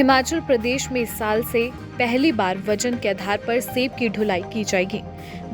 हिमाचल प्रदेश में इस साल से पहली बार वजन के आधार पर सेब की ढुलाई की जाएगी।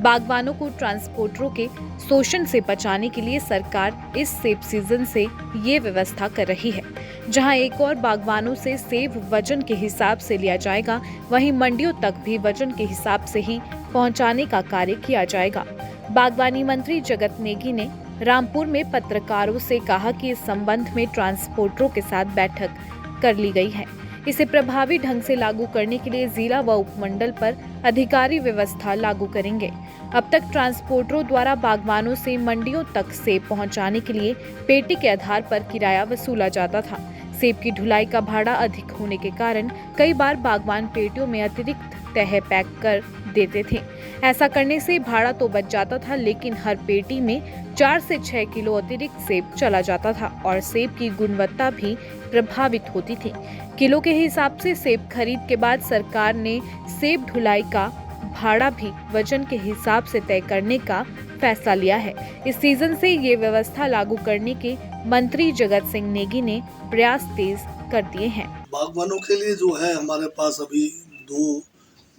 बागवानों को ट्रांसपोर्टरों के शोषण से बचाने के लिए सरकार इस सेब सीजन से ये व्यवस्था कर रही है। जहां एक और बागवानों से सेब वजन के हिसाब से लिया जाएगा, वहीं मंडियों तक भी वजन के हिसाब से ही पहुंचाने का कार्य किया जाएगा। बागवानी मंत्री जगत नेगी ने रामपुर में पत्रकारों से कहा कि इस संबंध में ट्रांसपोर्टरों के साथ बैठक कर ली गई है। इसे प्रभावी ढंग से लागू करने के लिए जिला व उपमंडल पर अधिकारी व्यवस्था लागू करेंगे। अब तक ट्रांसपोर्टरों द्वारा बागवानों से मंडियों तक सेब पहुंचाने के लिए पेटी के आधार पर किराया वसूला जाता था। सेब की ढुलाई का भाड़ा अधिक होने के कारण कई बार बागवान पेटियों में अतिरिक्त तह पैक कर देते थे। ऐसा करने से भाड़ा तो बच जाता था, लेकिन हर पेटी में 4 से 6 किलो अतिरिक्त सेब चला जाता था और सेब की गुणवत्ता भी प्रभावित होती थी। किलो के हिसाब से सेब खरीद के बाद सरकार ने सेब ढुलाई का भाड़ा भी वजन के हिसाब से तय करने का फैसला लिया है। इस सीजन से ये व्यवस्था लागू करने के मंत्री जगत सिंह नेगी ने प्रयास तेज कर दिए हैं। बागवानों के लिए जो है हमारे पास अभी दो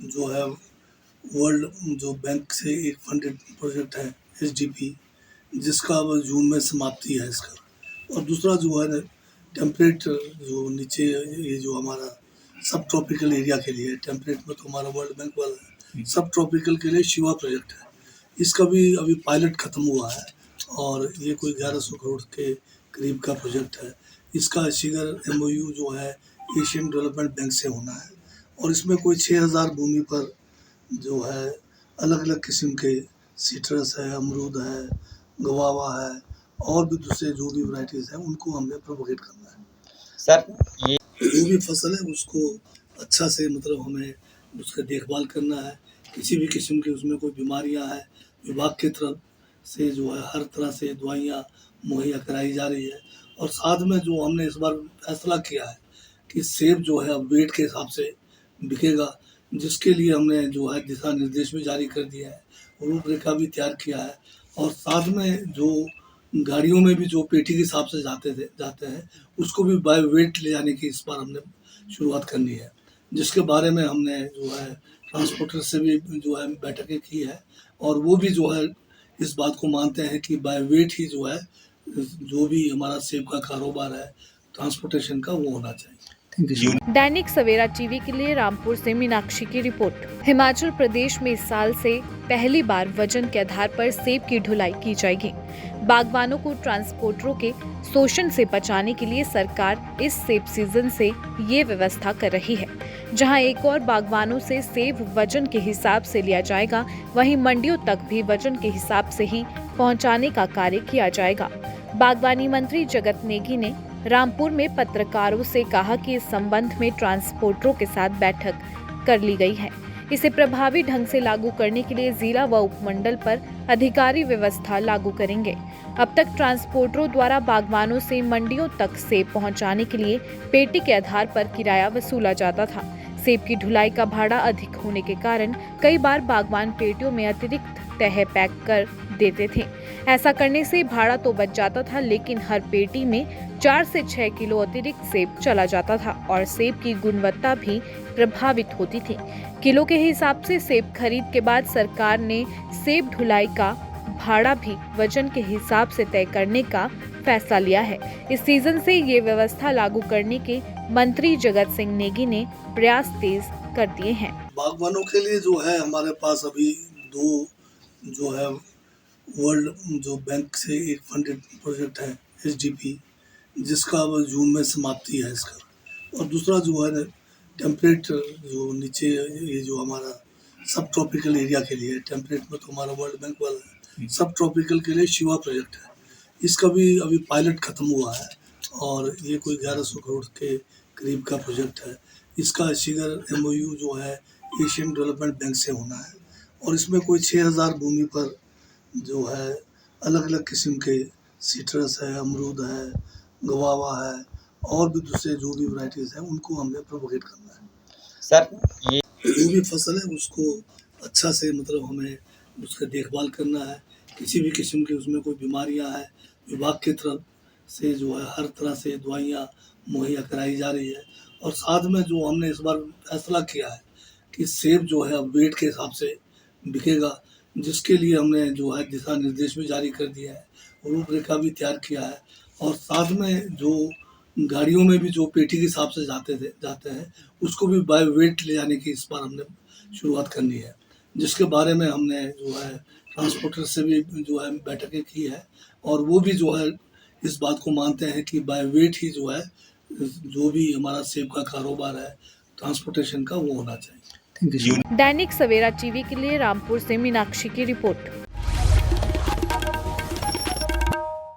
जो है वर्ल्ड जो बैंक से एक फंडेड प्रोजेक्ट है एसडीपी, जिसका अब जून में समाप्ति है इसका। और दूसरा जो है टेम्परेट जो नीचे ये जो हमारा सब ट्रॉपिकल एरिया के लिए, टेम्परेट में तो हमारा वर्ल्ड बैंक वाला है, सब ट्रॉपिकल के लिए शिवा प्रोजेक्ट है। इसका भी अभी पायलट ख़त्म हुआ है और ये कोई 1100 करोड़ के करीब का प्रोजेक्ट है। इसका शिगर एमओयू जो है एशियन डेवलपमेंट बैंक से होना है और इसमें कोई 6000 भूमि पर जो है अलग अलग किस्म के सिट्रस है, अमरूद है, गवावा है और भी दूसरे जो भी वैरायटीज़ हैं उनको हमने प्रोपोगेट करना है। सर ये जो भी फसल है उसको अच्छा से मतलब हमें उसका देखभाल करना है। किसी भी किस्म की उसमें कोई बीमारियां हैं, विभाग की तरफ से जो है हर तरह से दवाइयाँ मुहैया कराई जा रही है। और साथ में जो हमने इस बार फैसला किया है कि सेब जो है अब वेट के हिसाब से बिकेगा, जिसके लिए हमने जो है दिशा निर्देश भी जारी कर दिया है, रूपरेखा भी तैयार किया है। और साथ में जो गाड़ियों में भी जो पेटी के हिसाब से जाते हैं उसको भी बाय वेट ले जाने की इस बार हमने शुरुआत करनी है, जिसके बारे में हमने जो है ट्रांसपोर्टर से भी जो है बैठकें की है और वो भी जो है इस बात को मानते हैं कि बाय वेट ही जो है जो भी हमारा सेब का कारोबार है ट्रांसपोर्टेशन का वो होना चाहिए। दैनिक सवेरा टीवी के लिए रामपुर से मीनाक्षी की रिपोर्ट। हिमाचल प्रदेश में इस साल से पहली बार वजन के आधार पर सेब की ढुलाई की जाएगी। बागवानों को ट्रांसपोर्टरों के शोषण से बचाने के लिए सरकार इस सेब सीजन से ये व्यवस्था कर रही है। जहां एक और बागवानों से सेब वजन के हिसाब से लिया जाएगा, वहीं मंडियों तक भी वजन के हिसाब से ही पहुंचाने का कार्य किया जाएगा। बागवानी मंत्री जगत नेगी ने रामपुर में पत्रकारों से कहा कि इस संबंध में ट्रांसपोर्टरों के साथ बैठक कर ली गई है। इसे प्रभावी ढंग से लागू करने के लिए जिला व उपमंडल पर अधिकारी व्यवस्था लागू करेंगे। अब तक ट्रांसपोर्टरों द्वारा बागवानों से मंडियों तक सेब पहुंचाने के लिए पेटी के आधार पर किराया वसूला जाता था। सेब की ढुलाई का भाड़ा अधिक होने के कारण कई बार बागवान पेटियों में अतिरिक्त तह पैक कर देते थे। ऐसा करने से भाड़ा तो बच जाता था, लेकिन हर पेटी में 4 से 6 किलो अतिरिक्त सेब चला जाता था और सेब की गुणवत्ता भी प्रभावित होती थी। किलो के हिसाब से सेब खरीद के बाद सरकार ने सेब ढुलाई का भाड़ा भी वजन के हिसाब से तय करने का फैसला लिया है। इस सीजन से ये व्यवस्था लागू करने के मंत्री जगत सिंह नेगी ने प्रयास तेज कर दिए हैं। बागवानों के लिए जो है हमारे पास अभी दो जो है वर्ल्ड जो बैंक से एक फंडेड प्रोजेक्ट है एसडीपी, जिसका अब जून में समाप्ति है इसका। और दूसरा जो है टेम्परेट जो नीचे ये जो हमारा सब ट्रॉपिकल एरिया के लिए, टेम्परेट में तो हमारा वर्ल्ड बैंक वाला है, सब ट्रॉपिकल के लिए शिवा प्रोजेक्ट है। इसका भी अभी पायलट ख़त्म हुआ है और ये कोई 1100 करोड़ के करीब का प्रोजेक्ट है। इसका शिगर एमओयू जो है एशियन डेवलपमेंट बैंक से होना है और इसमें कोई 6000 भूमि पर जो है अलग अलग किस्म के सिट्रस है, अमरूद है, गवावा है और भी दूसरे जो भी वैरायटीज़ हैं उनको हमने प्रोपोगेट करना है। सर ये जो भी फसल है उसको अच्छा से मतलब हमें उसका देखभाल करना है। किसी भी किस्म की उसमें कोई बीमारियां हैं, विभाग की तरफ से जो है हर तरह से दवाइयाँ मुहैया कराई जा रही है। और साथ में जो हमने इस बार फैसला किया है कि सेब जो है अब वेट के हिसाब से बिकेगा, जिसके लिए हमने जो है दिशा निर्देश भी जारी कर दिया है, रूपरेखा भी तैयार किया है। और साथ में जो गाड़ियों में भी जो पेटी के हिसाब से जाते हैं उसको भी बाय वेट ले जाने की इस बार हमने शुरुआत करनी है, जिसके बारे में हमने जो है ट्रांसपोर्टर से भी जो है बैठकें की है और वो भी जो है इस बात को मानते हैं कि बाय वेट ही जो है जो भी हमारा सेब का कारोबार है ट्रांसपोर्टेशन का वो होना चाहिए। दैनिक सवेरा टीवी के लिए रामपुर से मीनाक्षी की रिपोर्ट।